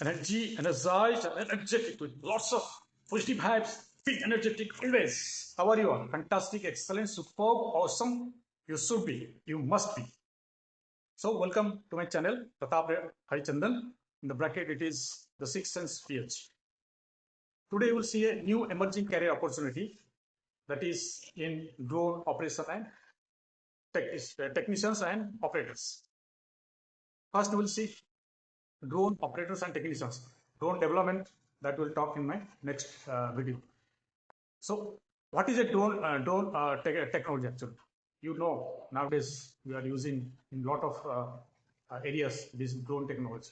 energy, energized, and energetic with lots of positive vibes. Feel energetic always. How are you all? Fantastic, excellent, superb, awesome. You should be. You must be. So, welcome to my channel, Pratap Harichandan. In the bracket, it is the Sixth Sense PH. Today, you will see a new emerging career opportunity that is in drone operation and technicians and operators. First, we will see drone operators and technicians. Drone development, that we'll talk in my next video. So, what is a drone technology actually? You know, nowadays we are using in a lot of areas this drone technology.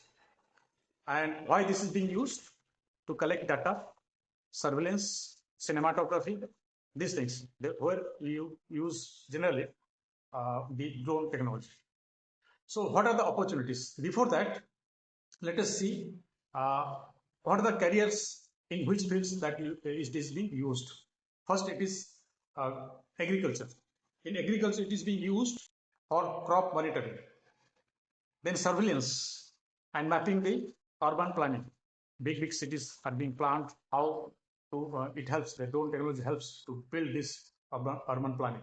And why this is being used? To collect data, surveillance, cinematography, these things, where you use generally the drone technology. So, what are the opportunities? Before that, let us see what are the careers in which fields that is this being used. First, it is agriculture. In agriculture, it is being used for crop monitoring. Then surveillance and mapping the urban planning. Big cities are being planned. How to it helps. The drone technology helps to build this urban planning.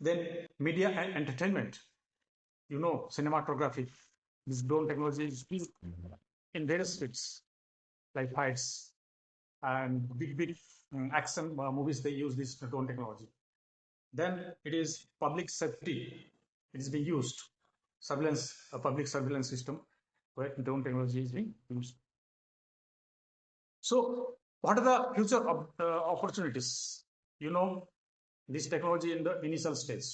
Then media and entertainment. You know, cinematography. This drone technology is used in various fields like fights and big action movies. They use this drone technology. Then it is public safety. It is being used surveillance, a public surveillance system where drone technology is being used. So, what are the future opportunities? You know, this technology in the initial stage,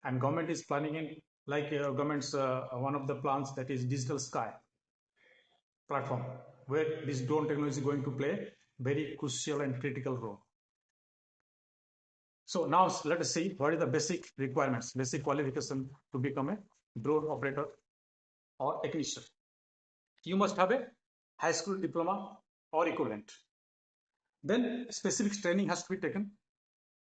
and government is planning in like government's one of the plans, that is digital sky platform, where this drone technology is going to play very crucial and critical role. So now let us see what is the basic requirements, basic qualification to become a drone operator or technician. You must have a high school diploma or equivalent. Then specific training has to be taken,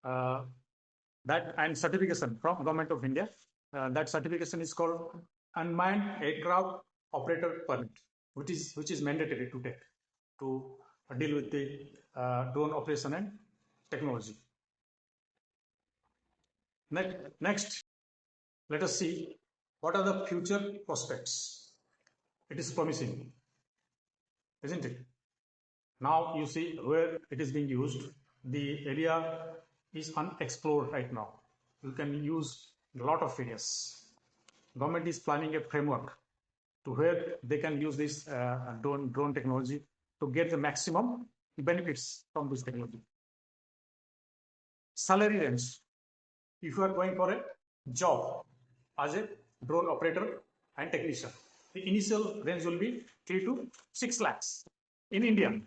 that and certification from Government of India. That certification is called Unmanned Aircraft Operator Permit, which is mandatory to take to deal with the drone operation and technology. Next, let us see what are the future prospects. It is promising, isn't it? Now you see where it is being used. The area is unexplored right now. You can use a lot of areas. Government is planning a framework to where they can use this drone technology to get the maximum benefits from this technology. Salary range. If you are going for a job as a drone operator and technician, the initial range will be 3 to 6 lakhs in India.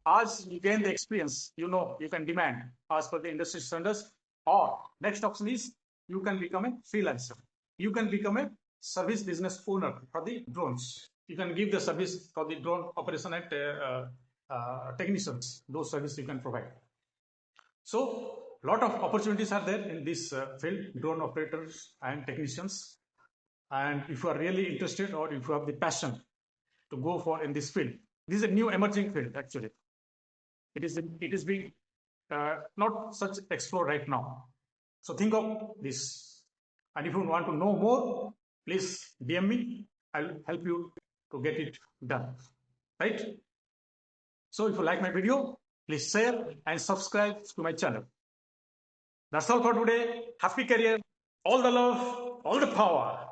As you gain the experience, you know, you can demand as per the industry standards, or next option is you can become a freelancer. You can become a service business owner for the drones. You can give the service for the drone operation and technicians. Those services you can provide. So, lot of opportunities are there in this field, drone operators and technicians. And if you are really interested, or if you have the passion to go for in this field, this is a new emerging field actually. It is being not such explored right now. So think of this. And if you want to know more, please DM me. I'll help you to get it done. Right? So if you like my video, please share and subscribe to my channel. That's all for today. Happy career. All the love, all the power.